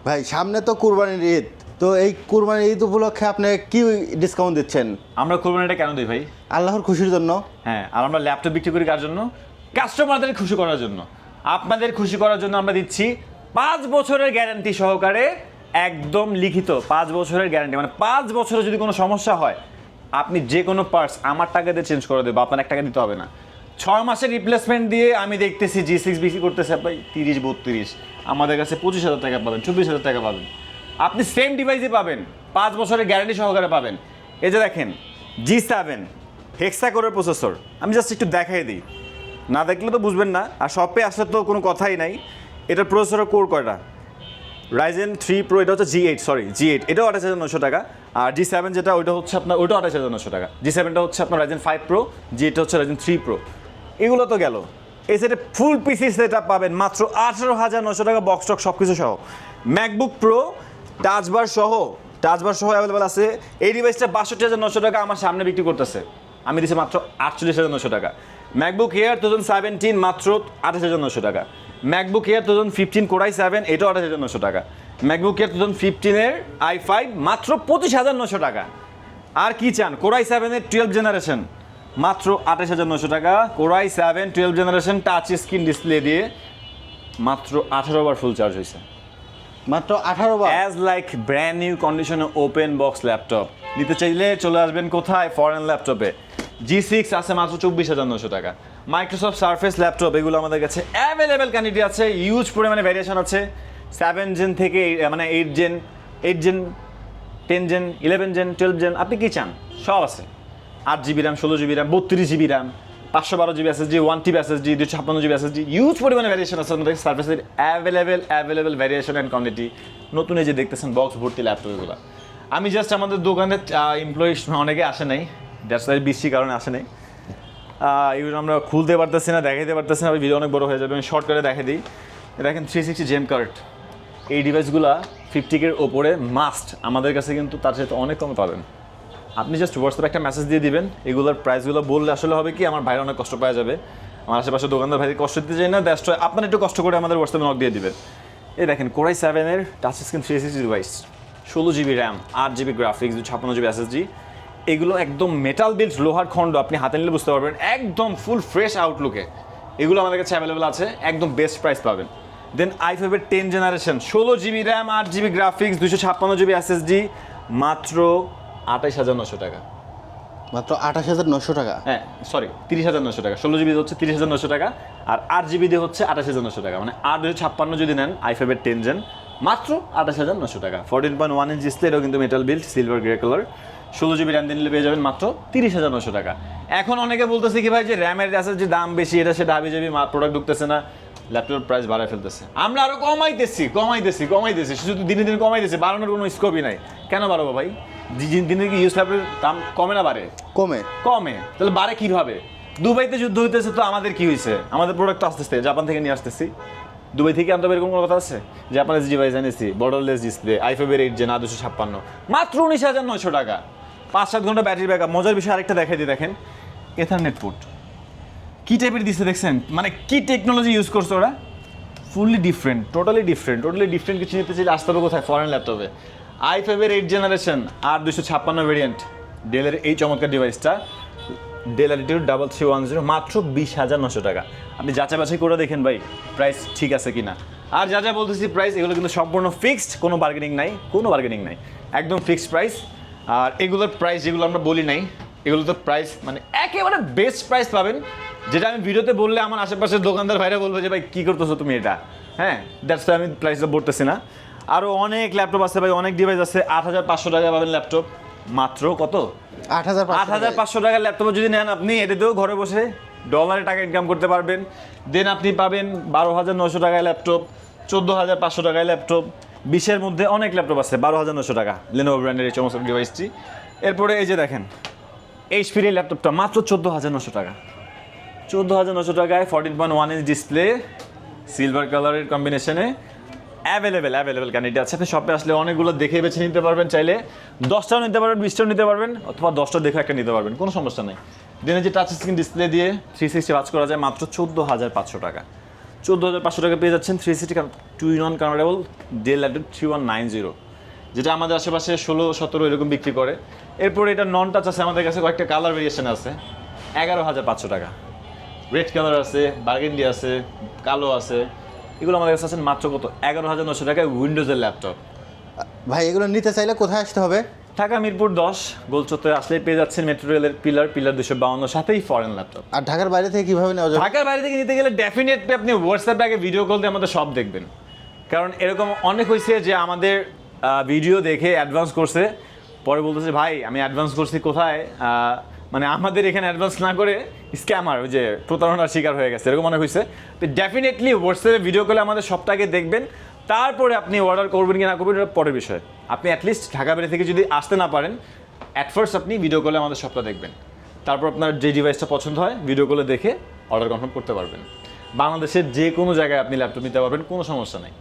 ভাই সামনে তো কুরবানির ঈদ, তো এই কুরবানির ঈদ উপলক্ষে আপনি কি ডিসকাউন্ট দিচ্ছেন? আমরা কোরবানিটা কেন দিই ভাই? আল্লাহর খুশির জন্য। হ্যাঁ, আর আমরা ল্যাপটপ বিক্রি করি কার জন্য? কাস্টমারদের খুশি করার জন্য। আপনাদের খুশি করার জন্য আমরা দিচ্ছি 5 বছরের গ্যারান্টি সহকারে, একদম লিখিত 5 বছরের গ্যারান্টি। মানে 5 বছরে যদি কোনো সমস্যা হয়, আপনি যে কোনো পার্টস আমার টাকা দিয়ে চেঞ্জ করে দেবো, আপনার 1 টাকা দিতে হবে না। 6 মাসের রিপ্লেসমেন্ট দিয়ে আমি দেখতেছি G6 বিক্রি করতেছে ভাই 30-32, আমাদের কাছে 25,000 টাকা পাবেন, 24,000 টাকা পাবেন। আপনি সেম ডিভাইসই পাবেন, 5 বছরের গ্যারান্টি সহকারে পাবেন। এই যে দেখেন G7 হেক্সাকোরের প্রসেসর, আমি জাস্ট একটু দেখাই দিই, না দেখলে তো বুঝবেন না, আর শপে আসলে তো কোনো কথাই নাই। এটার প্রসেসরের কোর কয়টা? Ryzen 3 Pro, এটা হচ্ছে G8, এটাও 28,900 টাকা। আর G7 যেটা ওইটা হচ্ছে আপনার, ওইটাও 28,900 টাকা। G7টা হচ্ছে আপনার Ryzen 5 Pro, G8 হচ্ছে Ryzen 3 Pro। এগুলো তো গেল। এই সেটে ফুল পিসি সেটআপ পাবেন মাত্র 18,900 টাকা, বক্স টক সব কিছু সহ। ম্যাকবুক প্রো টাচবার সহ অ্যাভেলেবেল আছে। এই ডিভাইসটা 62,900 টাকা আমার সামনে বিক্রি করতেছে, আমি দিচ্ছি মাত্র 48,900 টাকা। ম্যাকবুক এয়ার 2017 মাত্র 28,900 টাকা। ম্যাকবুক এয়ার 2015 কোরাই 7, এটাও 28,900 টাকা। ম্যাকবুক এয়ার 2015-এর i5 মাত্র 25,900 টাকা। আর কি চান? কোরাই 7-এর 12 জেনারেশন মাত্র 28,900 টাকা। Core i 7 12 generation touch screen display দিয়ে মাত্র 18 বার ফুল চার্জ হয়েছে, মাত্র 18 বার। অ্যাজ লাইক ব্র্যান্ড নিউ কন্ডিশনে ওপেন বক্স ল্যাপটপ। নিতে চাইলে চলে আসবেন কোথায়? ফরেন ল্যাপটপে। G6 আছে মাত্র 24,900 টাকা। মাইক্রোসফট সারফেস ল্যাপটপ, এগুলো আমাদের কাছে অ্যাভেলেবেল কোয়ান্টিটি আছে, ইউজ পরিমাণে ভ্যারিয়েশন আছে। 7 জেন থেকে মানে 8 জেন, 10 জেন, 11 জেন, 12 জেন, আপনি কি চান সব আছে। 8 GB RAM, 16 GB RAM, 32 GB RAM, 512 GB SSD, 1 TB SSD, 256 GB SSD, use পরিমাণে ভ্যারিয়েশন আছে আমাদের সার্ভিসের। Available variation and quantity. নতুন এই যে দেখতেছেন বক্স ভর্তি ল্যাপটপ, এগুলো আমি জাস্ট আমাদের দোকানের এমপ্লয়ি অনেকে আসে নাই, দ্যাটস ওয়াই বৃষ্টির কারণে আসে নাই। এগুলো আমরা খুলতে পারতেছি না, দেখাইতে পারতেছি না, ভিডিও অনেক বড় হয়ে যাবে, আমি শর্ট করে দেখে দিই। দেখেন 360 জেম কার্ড, এই ডিভাইসগুলো 50K-র ওপরে মাস্ট, আমাদের কাছে কিন্তু তার সাথে অনেক কম পাবেন। আপনি জাস্ট হোয়াটসঅ্যাপে একটা মেসেজ দিয়ে দিবেন, এগুলোর প্রাইসগুলো বললে আসলে হবে কি, আমার ভাইয়ের অনেক কষ্ট পাওয়া যাবে, আমার আশেপাশে দোকানদার ভাইকে কষ্ট দিতে চাই না, দ্যাটস ওয়াই আপনার একটু কষ্ট করে আমাদের হোয়াটসঅ্যাপে নক দিয়ে দিবেন। এই দেখেন কোরাই 7-এর touch screen 360 device, 16 GB RAM, 8 GB graphics, 256 GB SSD, এগুলো একদম মেটাল বিল্ড, লোহার খণ্ড, আপনি হাতে নিলে বুঝতে পারবেন, একদম ফুল ফ্রেশ আউটলুকে। এগুলো আমাদের কাছে অ্যাভেলেবেল আছে, একদম বেস্ট প্রাইস পাবেন। দেন i5-এর 10 generation, 16 GB RAM, 8 GB graphics, 256 GB SSD, মাত্র 28,900 টাকা। মাত্র 28,900 টাকা। হ্যাঁ সরি, 30,900 টাকা। 16 জিবি হচ্ছে 30,900 টাকা, আর 8 জিবি দিয়ে হচ্ছে 28,900 টাকা। মানে 8-256 যদি নেন i5-এর 10 জেন, মাত্র 28,900 টাকা। 14.1 ইঞ্চ ডিসপ্লে, এটাও কিন্তু metal build, silver grey colour. 16 GB RAM নিলে পেয়ে যাবেন মাত্র 30,900 টাকা। এখন অনেকে বলতেছে কি ভাই যে র্যামের আছে যে দাম বেশি, এটা সেটা হাবি যাবি প্রোডাক্ট ঢুকতেছে না, ল্যাপটপের প্রাইস বাড়ায় ফেলতেছে। আমরা আরো কমাইতেছি, শুধু দিনে দিনে কমাইতেছি, বাড়ানোর কোনো স্কোপই নাই। কেন বাড়াবো ভাই? দিনে কি ইউজ ল্যাপটপের দাম কমে না বাড়ে? কমে, তাহলে বাড়ে কিভাবে? দুবাইতে যুদ্ধ হইতেছে, তো আমাদের কি হয়েছে? আমাদের প্রোডাক্ট আসতেছে জাপান থেকে নিয়ে আসতেছি, দুবাই থেকে আনতে এরকম কোনো কথা আছে? জাপানের ডিভাইস এনেছি, বর্ডারলেস ডিসপ্লে, i5-এর 8 জেন, 256, মাত্র 19,900 টাকা, 5-7 ঘন্টা ব্যাটারি ব্যাকআপ। মজার বিষয় আরেকটা দেখাই দিই, দেখেন এথারনেট পোর্ট কি টাইপের দিচ্ছে দেখছেন, মানে কি টেকনোলজি ইউজ করছে ওরা, টোটালি ডিফারেন্ট কিছু নিতে চাইলে আসতে হবে কোথায়? ফরেন ল্যাপটপে। i5-এর 8 জেনারেশন আর 256 ভেরিয়েন্ট, ডেলের এই চমৎকার ডিভাইসটা, ডেল ল্যাটিটিউড 3310, মাত্র 20,900 টাকা। আপনি যাচাই বাছাই করে দেখেন ভাই প্রাইস ঠিক আছে কিনা। আর যা বলতেছি প্রাইস, এগুলো কিন্তু সম্পূর্ণ ফিক্সড, কোনো বার্গেনিং নাই, একদম ফিক্সড প্রাইস। আর এগুলোর প্রাইস যেগুলো আমরা বলি নাই, এগুলো তো প্রাইস মানে একেবারে বেস্ট প্রাইস পাবেন, যেটা আমি ভিডিওতে বললে আমার আশেপাশের দোকানদার ভাইরা বলবে যে ভাই কী করতেছো তুমি এটা। হ্যাঁ, দ্যাটস আমি প্রাইসটা বলতেছি না। আরও অনেক ল্যাপটপ আছে ভাই, অনেক ডিভাইস আছে। 8,500 টাকা পাবেন ল্যাপটপ, মাত্র কত? 8,500 টাকার ল্যাপটপ যদি নেন আপনি, এটাতেও ঘরে বসে ডলারে টাকা ইনকাম করতে পারবেন। দেন আপনি পাবেন 12,900 টাকায় ল্যাপটপ, 14,500 টাকায় ল্যাপটপ, 20-এর মধ্যে অনেক ল্যাপটপ আছে 12,900 টাকা, লেনোভো ব্র্যান্ডের এই চমৎকার ডিভাইসটি। এরপরে এই যে দেখেন HP-র এই ল্যাপটপটা মাত্র 14,900 টাকা, 14,900 টাকায় 14.1 ইঞ্চ ডিসপ্লে, সিলভার কালারের কম্বিনেশনে, অ্যাভেলেবেল কোয়ান্টিটি আছে। আপনি শপে আসলে অনেকগুলো দেখে বেছে নিতে পারবেন, চাইলে 10টাও নিতে পারবেন, 20টাও নিতে পারবেন, অথবা 10টা দেখে একটা নিতে পারবেন, কোনো সমস্যা নেই। দিনে যে টাচ স্ক্রিন ডিসপ্লে দিয়ে 360 ওয়াচ করা যায়, মাত্র 14,500 টাকা। 14,500 টাকা পেয়ে যাচ্ছেন 360 2-in-1 কনভার্টেবল ডেল ল্যাপটপ 3190, যেটা আমাদের আশেপাশে 16-17 এরকম বিক্রি করে। এরপর এটা নন টাচ আছে, আমাদের কাছে কয়েকটা কালার ভেরিয়েশন আছে, 11,500 টাকা। রেড কালার আছে, বার্গেন্ডি আছে, কালো আছে, এগুলো আমাদের কাছে আছেন মাত্র কত 11,900 টাকায় উইন্ডোজের ল্যাপটপ। ভাই এগুলো নিতে চাইলে কোথায় আসতে হবে? ঢাকা মিরপুর 10 গোলচত্বরে আসলেই পেয়ে যাচ্ছেন মেট্রো রেলের পিলার 252, সাথেই ফরেন ল্যাপটপ। আর ঢাকার বাইরে থেকে কিভাবে নেওয়া যাবে? ঢাকার বাইরে থেকে নিতে গেলে ডেফিনেটলি আপনি হোয়াটসঅ্যাপে আগে ভিডিও কল দিয়ে আমাদের সব দেখবেন, কারণ এরকম অনেক হয়েছে যে আমাদের ভিডিও দেখে অ্যাডভান্স করছে, পরে বলতেছে ভাই আমি অ্যাডভান্স করছি কোথায়, মানে আমাদের এখানে অ্যাডভান্স না করে স্ক্যামার, ওই যে প্রতারণার শিকার হয়ে গেছে, এরকম অনেক হয়েছে। তো ডেফিনেটলি হোয়াটসঅ্যাপে ভিডিও কলে আমাদের সবটাকে দেখবেন, তারপরে আপনি অর্ডার করবেন কি না করবেন এটা পরের বিষয়। আপনি অ্যাটলিস্ট ঢাকা বাইরে থেকে যদি আসতে না পারেন, অ্যাট ফার্স্ট আপনি ভিডিও কলে আমাদের সবটা দেখবেন, তারপর আপনার যে ডিভাইসটা পছন্দ হয় ভিডিও কলে দেখে অর্ডার কনফার্ম করতে পারবেন। বাংলাদেশের যে কোনো জায়গায় আপনি ল্যাপটপ নিতে পারবেন, কোনো সমস্যা নেই।